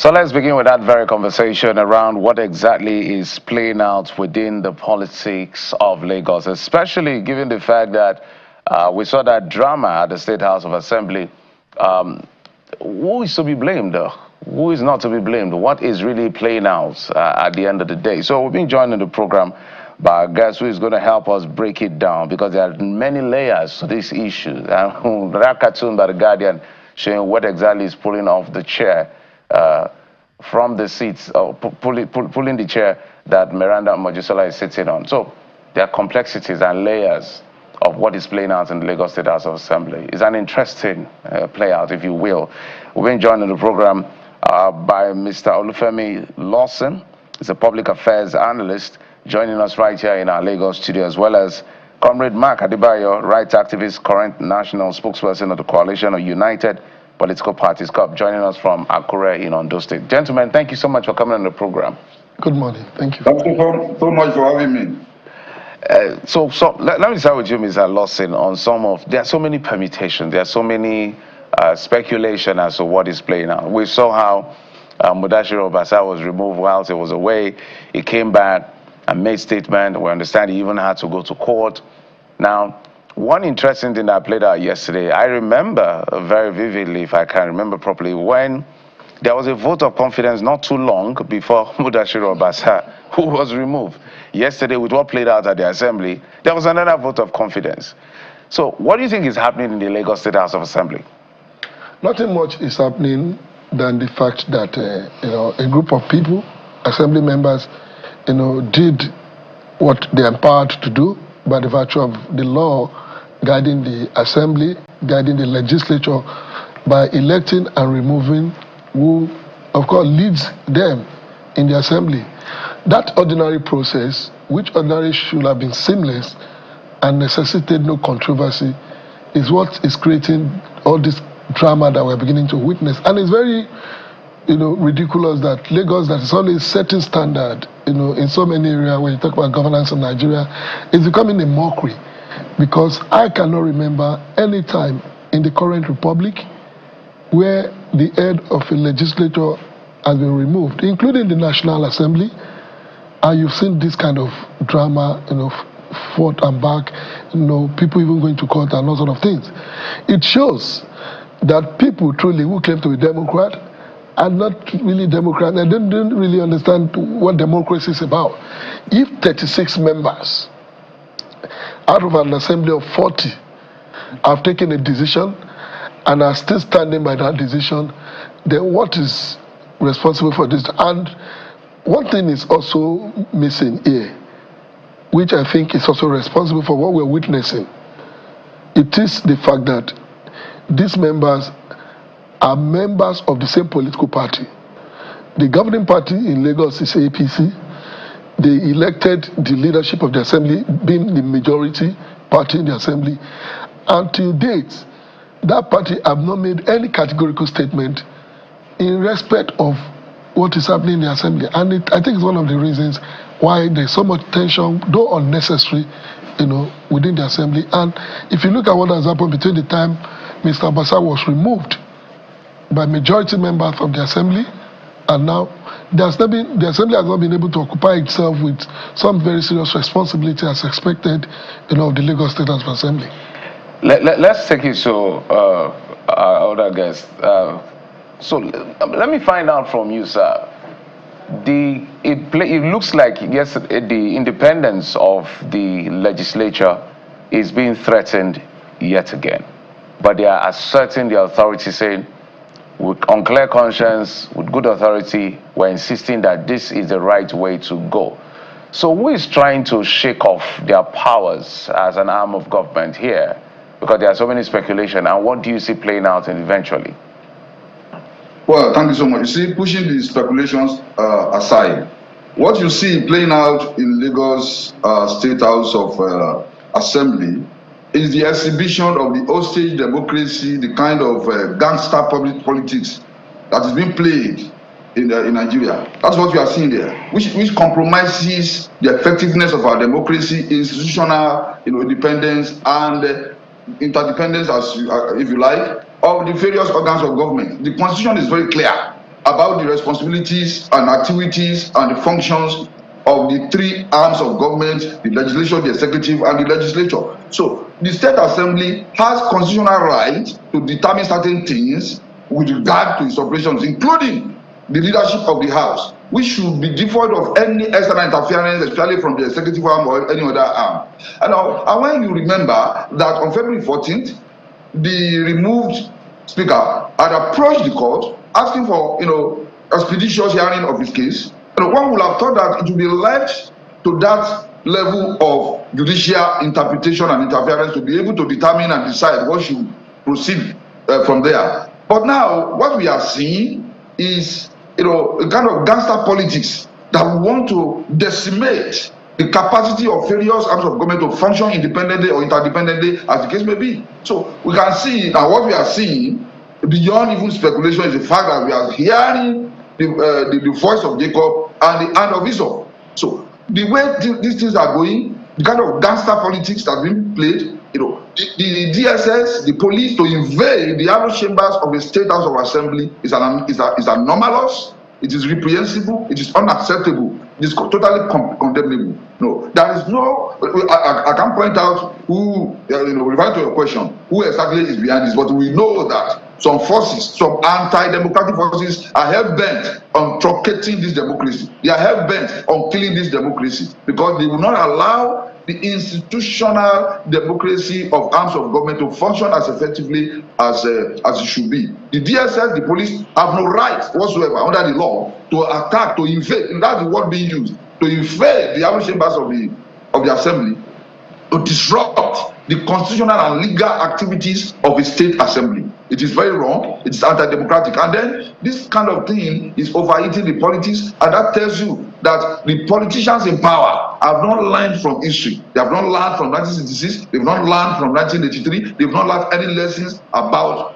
So let's begin with that very conversation around what exactly is playing out within the politics of Lagos, especially given the fact that we saw that drama at the State House of Assembly. Who is to be blamed? Who is not to be blamed? What is really playing out at the end of the day? So we've been joined in the program by a guest who is going to help us break it down, because there are many layers to this issue. That cartoon by The Guardian showing what exactly is pulling off the chair from the seats, or pulling the chair that Miranda Mojisola is sitting on. So there are complexities and layers of what is playing out in the Lagos State House of Assembly. It's an interesting play out, if you will. We've been joined in the program by Mr. Olufemi Lawson. He's a public affairs analyst, joining us right here in our Lagos studio, as well as Comrade Mark Adebayo, rights activist, current national spokesperson of the Coalition of United Political Parties CUP, joining us from Akure in Ondo State. Gentlemen, thank you so much for coming on the program. Good morning. Thank you. Thank you so much for having me. So let me start with you, Mr. Lawson, on there are so many permutations, there are so many speculation as to what is playing out. We saw how Mudashiru Obasa was removed whilst he was away. He came back and made statement. We understand he even had to go to court. Now, one interesting thing that played out yesterday, I remember very vividly, if I can remember properly, when there was a vote of confidence not too long before Mudashiru Obasa, who was removed. Yesterday, with what played out at the Assembly, there was another vote of confidence. So what do you think is happening in the Lagos State House of Assembly? Nothing much is happening than the fact that a group of people, Assembly members, did what they're empowered to do by the virtue of the law guiding the Assembly, guiding the legislature, by electing and removing who, of course, leads them in the Assembly. That ordinary process, which ordinarily should have been seamless and necessitated no controversy, is what is creating all this drama that we're beginning to witness. And it's very, ridiculous that Lagos, that is always setting standard, in so many areas when you talk about governance in Nigeria, is becoming a mockery. Because I cannot remember any time in the current republic where the head of a legislature has been removed, including the National Assembly, and you've seen this kind of drama, forth and back, people even going to court and all sort of things. It shows that people truly who claim to be Democrat are not really Democrat. They didn't really understand what democracy is about. If 36 members out of an assembly of 40 have taken a decision and are still standing by that decision, then what is responsible for this? And one thing is also missing here, which I think is also responsible for what we're witnessing. It is the fact that these members are members of the same political party. The governing party in Lagos is APC. They elected the leadership of the Assembly, being the majority party in the Assembly. Until date, that party have not made any categorical statement in respect of what is happening in the Assembly. And I think it's one of the reasons why there's so much tension, though unnecessary, within the Assembly. And if you look at what has happened between the time Mr. Obasa was removed by majority members of the Assembly, and now the Assembly has not been able to occupy itself with some very serious responsibility as expected, of the Lagos State House of Assembly. Let's take it to our other guest. So let me find out from you, sir. It looks like the independence of the legislature is being threatened yet again. But they are asserting the authority, saying, on clear conscience, with good authority, we're insisting that this is the right way to go. So who is trying to shake off their powers as an arm of government here? Because there are so many speculation. And what do you see playing out eventually? Well, thank you so much. You see, pushing the speculations aside, what you see playing out in Lagos State House of Assembly is the exhibition of the hostage democracy, the kind of gangster public politics that is being played in Nigeria. That's what we are seeing there, which compromises the effectiveness of our democracy, institutional independence, and interdependence, if you like, of the various organs of government. The constitution is very clear about the responsibilities and activities and the functions of the three arms of government, the legislature, the executive, and the legislature. So the State Assembly has constitutional right to determine certain things with regard to its operations, including the leadership of the House, which should be devoid of any external interference, especially from the executive arm or any other arm. And when you remember that on February 14th, the removed speaker had approached the court asking for, expeditious hearing of his case. One would have thought that it would be left to that level of judicial interpretation and interference to be able to determine and decide what should proceed from there. But now, what we are seeing is, a kind of gangster politics that we want to decimate the capacity of various arms of government to function independently or interdependently, as the case may be. So we can see now what we are seeing beyond even speculation is the fact that we are hearing the voice of Jacob and the hand of Esau. So the way these things are going, the kind of gangster politics that being played, the DSS, the police to invade the armed chambers of the State House of Assembly is anomalous, it is reprehensible, it is unacceptable, it is totally condemnable. No, there is no, I can't point out who, referring to your question, who exactly is behind this, but we know that some forces, some anti-democratic forces are hell-bent on truncating this democracy. They are hell-bent on killing this democracy because they will not allow the institutional democracy of arms of government to function as effectively as it should be. The DSS, the police, have no right whatsoever under the law to attack, to invade, and that's the word being used, to invade the armed chambers of the assembly, to disrupt the constitutional and legal activities of a state assembly. It is very wrong, it is anti-democratic. And then this kind of thing is overeating the politics, and that tells you that the politicians in power have not learned from history. They have not learned from 1966, they've not learned from 1983, they've not learned any lessons about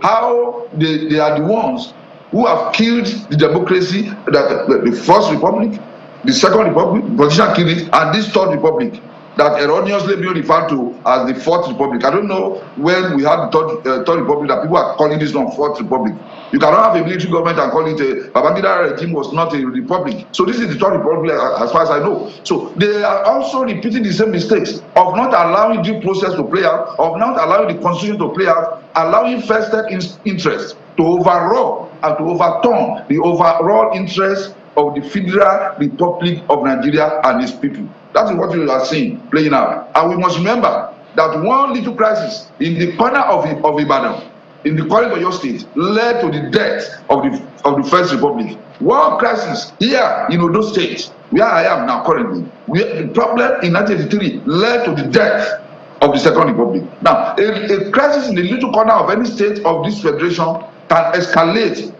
how they are the ones who have killed the democracy, that the First Republic, the Second Republic, politicians killed it, and this Third Republic, that erroneously being referred to as the Fourth Republic. I don't know when we had the Third Republic that people are calling this one Fourth Republic. You cannot have a military government and call it a Babangida regime was not a republic. So this is the Third Republic as far as I know. So they are also repeating the same mistakes of not allowing due process to play out, of not allowing the constitution to play out, allowing vested interest to overrule and to overturn the overall interest of the Federal Republic of Nigeria and its people. That is what we are seeing playing out. And we must remember that one little crisis in the corner of Ibadan, in the corner of your state, led to the death of the First Republic. One crisis here in Odo State, where I am now currently, the problem in 1983 led to the death of the Second Republic. Now, a crisis in the little corner of any state of this federation can escalate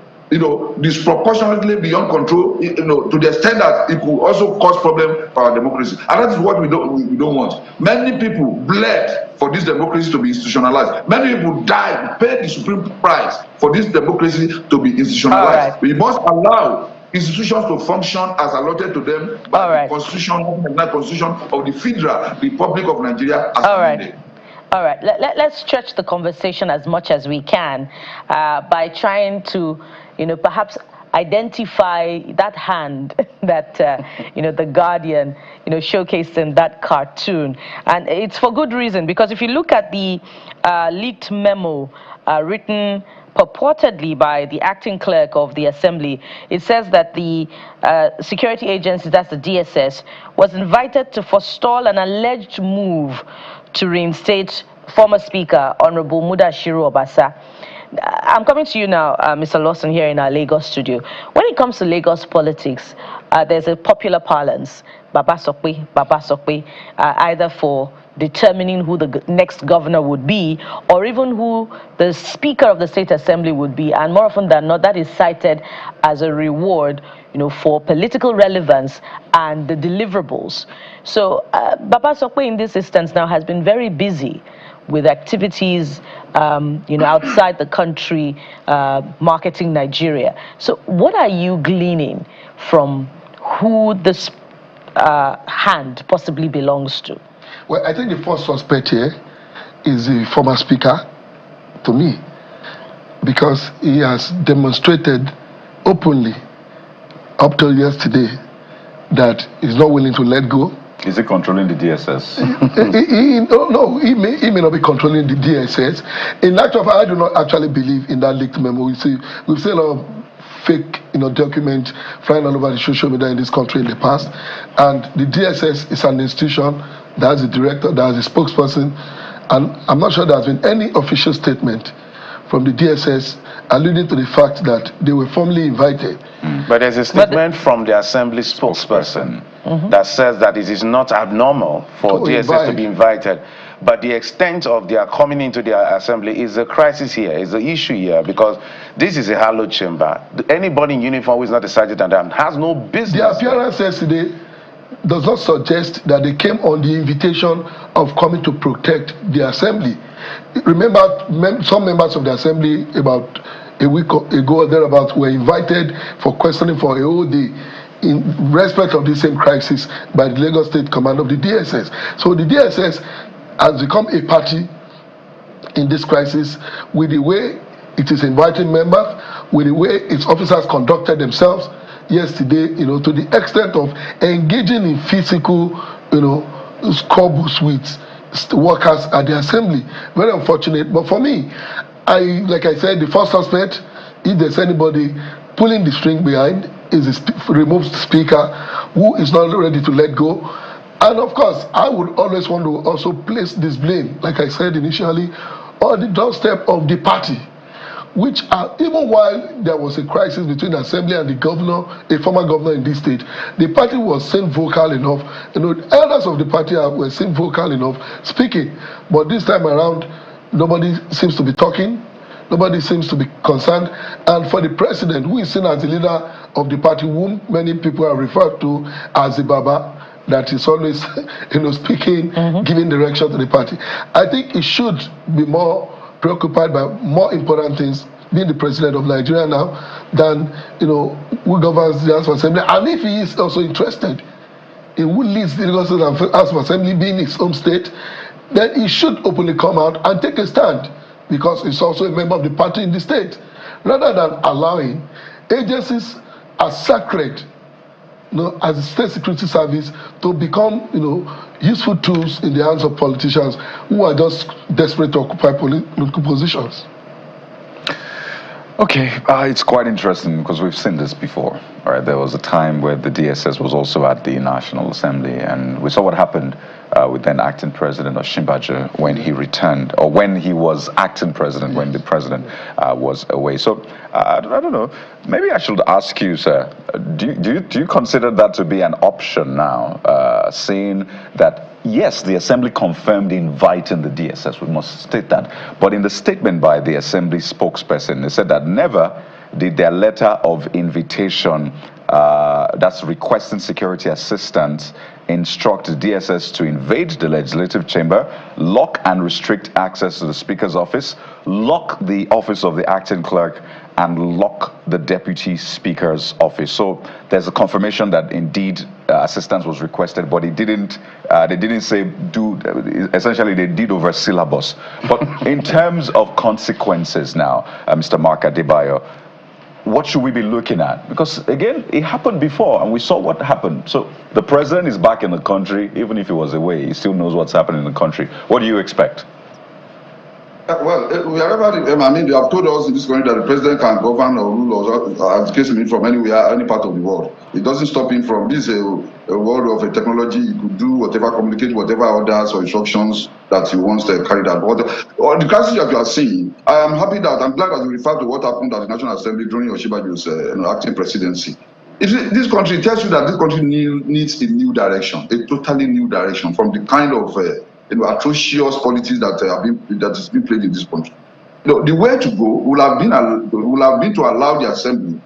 disproportionately beyond control, to the extent that it could also cause problem for our democracy. And that is what we don't want. Many people bled for this democracy to be institutionalized. Many people died, paid the supreme price for this democracy to be institutionalized. Right. We must allow institutions to function as allotted to them by the Constitution of the Federal Republic of Nigeria. All right, let's stretch the conversation as much as we can by trying to, perhaps identify that hand that, the Guardian, showcased in that cartoon. And it's for good reason, because if you look at the leaked memo written purportedly by the acting clerk of the assembly, it says that the security agency, that's the DSS, was invited to forestall an alleged move to reinstate former Speaker, Honorable Mudashiru Obasa. I'm coming to you now, Mr. Lawson, here in our Lagos studio. When it comes to Lagos politics, there's a popular parlance, Baba Sokwe, either for determining who the next governor would be, or even who the Speaker of the State Assembly would be. And more often than not, that is cited as a reward, for political relevance and the deliverables. So Baba Sokwe in this instance now has been very busy with activities, outside the country, marketing Nigeria. So what are you gleaning from who this hand possibly belongs to? Well, I think the first suspect here is the former speaker, to me, because he has demonstrated openly, up till yesterday, that he's not willing to let go. Is he controlling the DSS? He may not be controlling the DSS. In actual fact, I do not actually believe in that leaked memo. We've seen a lot of fake, documents flying all over the social media in this country in the past. And the DSS is an institution that has a director, that has a spokesperson, and I'm not sure there has been any official statement from the DSS alluding to the fact that they were formally invited. But there's a statement from the Assembly spokesperson that says that it is not abnormal for DSS to be invited. But the extent of their coming into the Assembly is a crisis here, is an issue here, because this is a hallowed chamber. Anybody in uniform who is not a sergeant and armed has no business. The appearance yesterday does not suggest that they came on the invitation of coming to protect the Assembly. Remember, some members of the Assembly about a week ago or thereabouts were invited for questioning for a whole day in respect of the same crisis by the Lagos State Command of the DSS. So the DSS has become a party in this crisis with the way it is inviting members, with the way its officers conducted themselves yesterday, to the extent of engaging in physical, squabbles with workers at the Assembly. Very unfortunate. But for me, like I said, the first suspect, if there's anybody pulling the string behind, is a removed speaker who is not ready to let go. And of course, I would always want to also place this blame, like I said initially, on the doorstep of the party, which even while there was a crisis between the Assembly and the governor, a former governor in this state, the party was seen vocal enough. The elders of the party were seen vocal enough speaking. But this time around, nobody seems to be talking. Nobody seems to be concerned. And for the president, who is seen as the leader of the party, whom many people have referred to as the Baba, that is always speaking, giving direction to the party, I think he should be more preoccupied by more important things, being the president of Nigeria now, than who governs the House of Assembly. And if he is also interested in who leads the Lagos House of Assembly being his home state, then he should openly come out and take a stand, because he's also a member of the party in the state, rather than allowing agencies as sacred, as the State Security Service, to become, useful tools in the hands of politicians who are just desperate to occupy political positions. Okay, it's quite interesting because we've seen this before. Right, there was a time where the DSS was also at the National Assembly, and we saw what happened with then acting president Osinbajo when he returned, or when he was acting president, when the president was away. So I don't know. Maybe I should ask you, sir. Do you consider that to be an option now, seeing that? Yes, the Assembly confirmed inviting the DSS, we must state that. But in the statement by the Assembly spokesperson, they said that never did their letter of invitation, that's requesting security assistance, instruct the DSS to invade the legislative chamber, lock and restrict access to the Speaker's office, lock the office of the acting clerk, and lock the Deputy Speaker's office. So there's a confirmation that indeed assistance was requested, but they didn't say do, essentially they did over syllabus. But in terms of consequences now, Mr. Mark Adebayo, what should we be looking at? Because again, it happened before and we saw what happened. So the president is back in the country, even if he was away, he still knows what's happening in the country. What do you expect? Well, they have told us in this country that the president can govern or rule or as the case may be from anywhere, any part of the world. It doesn't stop him from this a world of a technology. He could do whatever, communicate whatever orders or instructions that he wants to carry out. But the crisis that you are seeing, I'm glad that you referred to what happened at the National Assembly during Osinbajo's acting presidency. This country tells you that this country needs a new direction, a totally new direction from the kind of atrocious politics that is being played in this country. The way to go will have been to allow the Assembly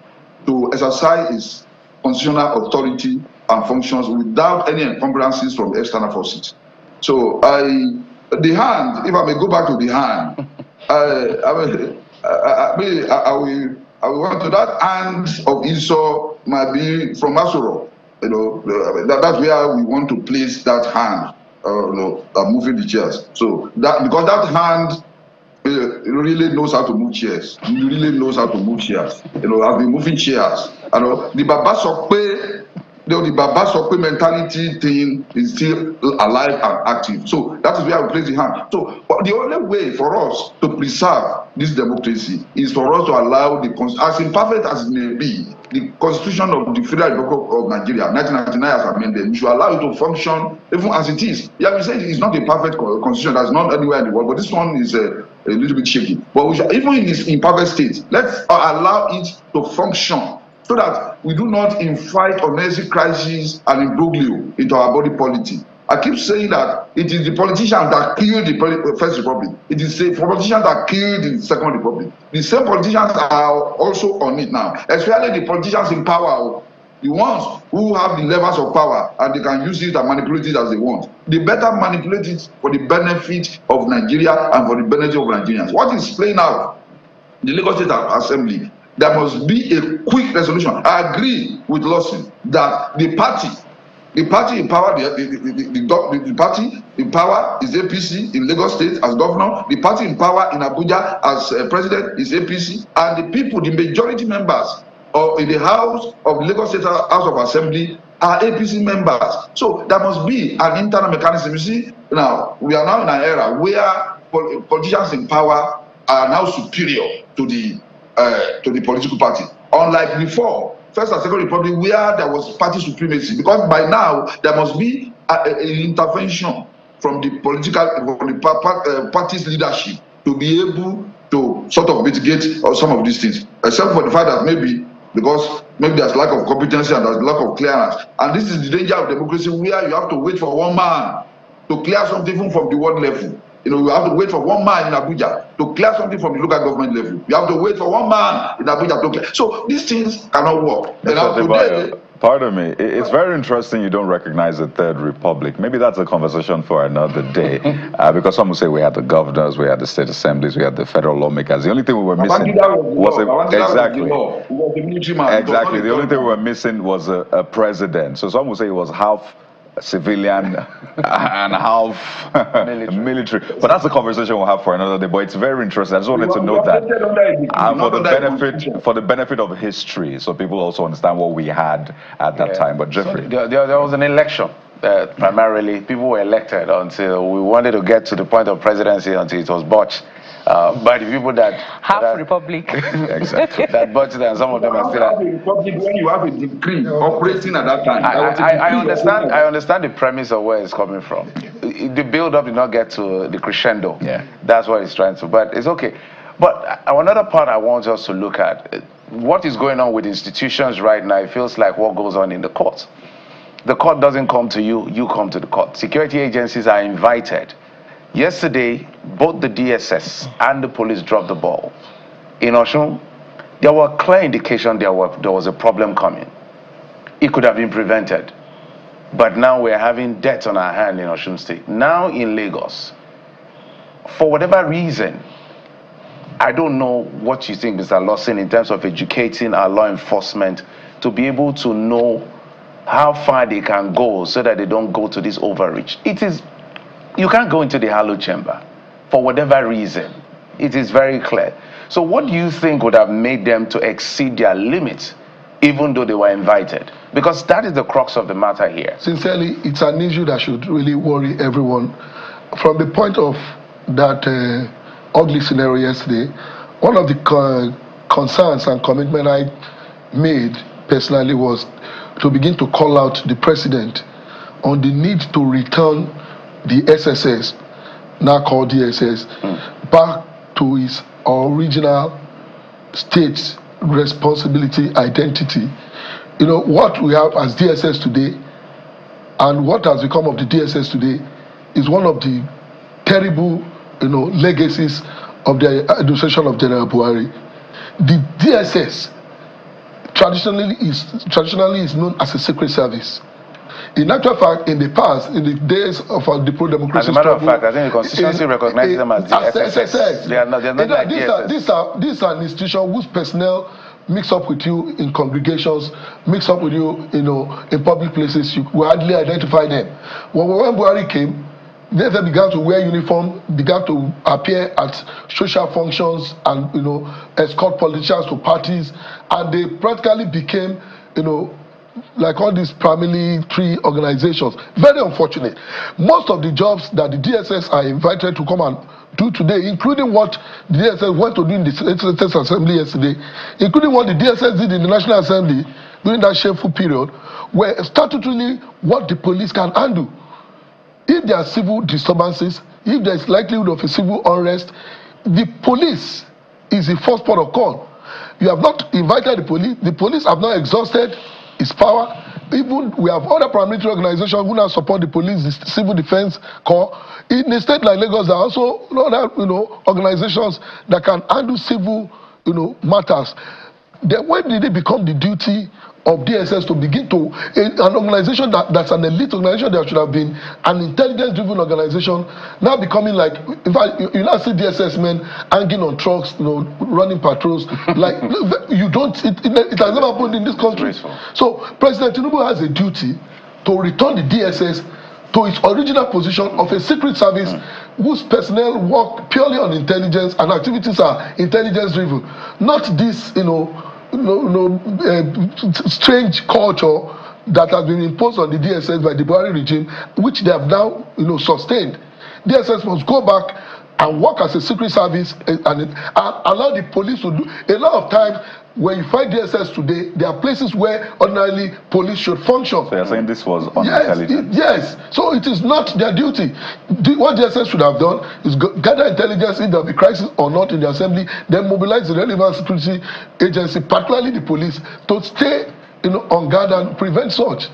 to exercise its constitutional authority and functions without any encumbrances from external forces. So the hand, if I may go back to the hand, I will want to that hand of Esau might be from Masoro. That's where we want to place that hand. Moving the chairs. So that because that hand really knows how to move chairs. He really knows how to move chairs. I've been moving chairs. The Baba Sokpe, the Baba Sokpe mentality thing is still alive and active. So that is where I place the hand. So the only way for us to preserve this democracy is for us to allow as imperfect as it may be, the Constitution of the Federal Republic of Nigeria, 1999 as amended, we should allow it to function even as it is. Yeah, we say it's not a perfect constitution, that's not anywhere in the world, but this one is a little bit shaky. But we should, even in this imperfect state, let's allow it to function so that we do not invite unnecessary crises and imbroglio into our body politic. I keep saying that it is the politicians that killed the First Republic. It is the politicians that killed the Second Republic. The same politicians are also on it now, especially the politicians in power, the ones who have the levers of power and they can use it and manipulate it as they want. They better manipulate it for the benefit of Nigeria and for the benefit of Nigerians. What is playing out in the Lagos State Assembly? There must be a quick resolution. I agree with Lawson that the party in power, the party in power is APC in Lagos State as governor. The party in power in Abuja as president is APC, and the people, the majority members in the House of Lagos State House of Assembly are APC members. So there must be an internal mechanism. You see, now we are now in an era where politicians in power are now superior to the political party, unlike before. First and Second Republic, where there was party supremacy, because by now there must be an intervention from the party's leadership to be able to sort of mitigate some of these things, except for the fact that maybe there's lack of competency and there's lack of clearance. And this is the danger of democracy, where you have to wait for one man to clear something from the world level. You have to wait for one man in Abuja to clear something from the local government level. You have to wait for one man in Abuja to clear. So these things cannot work. Pardon me, it's very interesting you don't recognize the Third Republic. Maybe that's a conversation for another day. Because some will say we had the governors, we had the state assemblies, we had the federal lawmakers. The only thing we were missing was exactly. The only thing we were missing was a president. So some will say it was half civilian and half military. But that's a conversation we'll have for another day. But it's very interesting. I just wanted to note that, and for the benefit of history, so people also understand what we had at that time. But Jeffrey, so there was an election. Primarily, people were elected until we wanted to get to the point of presidency until it was botched. By the people that republic exactly that botched it, and some of them are still at republic when you have a decree operating at that time. I understand the premise of where it's coming from. The build-up did not get to the crescendo. Yeah, that's what it's trying to. But it's okay. But another part I want us to look at, what is going on with institutions right now. It feels like what goes on in the courts. The court doesn't come to you; you come to the court. Security agencies are invited. Yesterday, both the DSS and the police dropped the ball. In Osun, there were clear indications there was a problem coming. It could have been prevented. But now we're having death on our hand in Osun State. Now in Lagos, for whatever reason, I don't know what you think, Mr. Lawson, in terms of educating our law enforcement to be able to know how far they can go so that they don't go to this overreach. You can't go into the hallowed chamber for whatever reason. It is very clear. So what do you think would have made them to exceed their limits, even though they were invited? Because that is the crux of the matter here. Sincerely, it's an issue that should really worry everyone. From the point of that ugly scenario yesterday, one of the concerns and commitment I made personally was to begin to call out the president on the need to return the SSS, now called DSS, back to its original state's responsibility, identity. What we have as DSS today and what has become of the DSS today is one of the terrible, legacies of the administration of General Buhari. The DSS traditionally is known as a secret service. In actual fact, in the past, in the days of the pro-democracy struggle, as a matter of fact, I think the Constitution recognizes them as the SSS. They're not like DSS. These are an institution whose personnel mix up with you in congregations, mix up with you, in public places. You will hardly identify them. When Buhari came, they began to wear uniform, began to appear at social functions and, escort politicians to parties, and they practically became, like all these paramilitary organizations. Very unfortunate. Most of the jobs that the DSS are invited to come and do today, including what the DSS went to do in the Legislative Assembly yesterday, including what the DSS did in the National Assembly during that shameful period, were statutorily what the police can handle. If there are civil disturbances, if there is likelihood of a civil unrest, the police is the first port of call. You have not invited the police. The police have not exhausted its power. Even we have other paramilitary organizations who now support the police, the civil defense corps. In a state like Lagos, there are also other organizations that can handle civil matters. Then when did it become the duty of DSS to begin to an organization that's an elite organization that should have been an intelligence-driven organization, now becoming like, in fact, you now see DSS men hanging on trucks, running patrols. Like you don't. It has never happened in this country. So President Tinubu has a duty to return the DSS to its original position of a secret service whose personnel work purely on intelligence and activities are intelligence-driven, not this, strange culture that has been imposed on the DSS by the Buhari regime, which they have now, sustained. DSS must go back and work as a secret service and allow the police to do. A lot of times, when you find DSS today, there are places where ordinarily police should function. So you're saying this was unintelligent? Yes. So it is not their duty. What DSS should have done is gather intelligence if there will be crisis or not in the assembly, then mobilize the relevant security agency, particularly the police, to stay on guard and prevent such.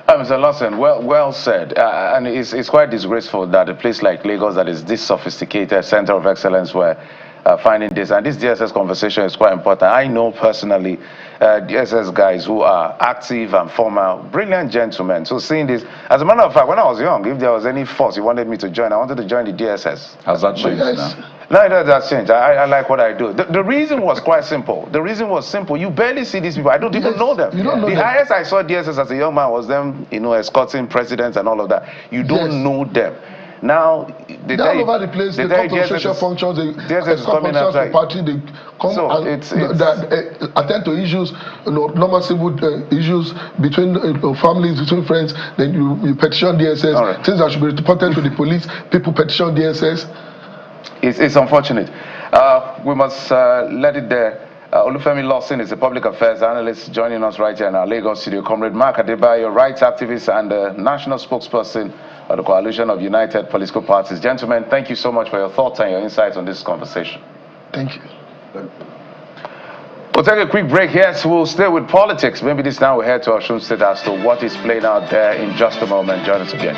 Mr. Lawson, well said. And it's quite disgraceful that a place like Lagos, that is this sophisticated center of excellence, where finding this, and this DSS conversation is quite important. I know personally DSS guys who are active and former, brilliant gentlemen. So seeing this, as a matter of fact, when I was young, if there was any force you wanted me to join, I wanted to join the DSS. Has that changed now? No, it has changed. I like what I do. The reason was quite simple. The reason was simple. You barely see these people. I don't even know them. You don't know the them. highest I saw DSS as a young man was them, escorting presidents and all of that. You don't know them. Now, they're all over the place. They come to social functions. They escort functions to party. They come and attend to issues, normal civil issues between families, between friends. Then you petition DSS. Right. Things that should be reported to the police. People petition DSS. It's unfortunate. We must let it there. Olufemi Lawson is a public affairs analyst joining us right here in our Lagos studio. Comrade Mark Adebayo, rights activist and national spokesperson of the Coalition of United Political Parties. Gentlemen, thank you so much for your thoughts and your insights on this conversation. Thank you. We'll take a quick break here, so we'll stay with politics. Maybe this time we'll head to Osun State as to what is playing out there in just a moment. Join us again.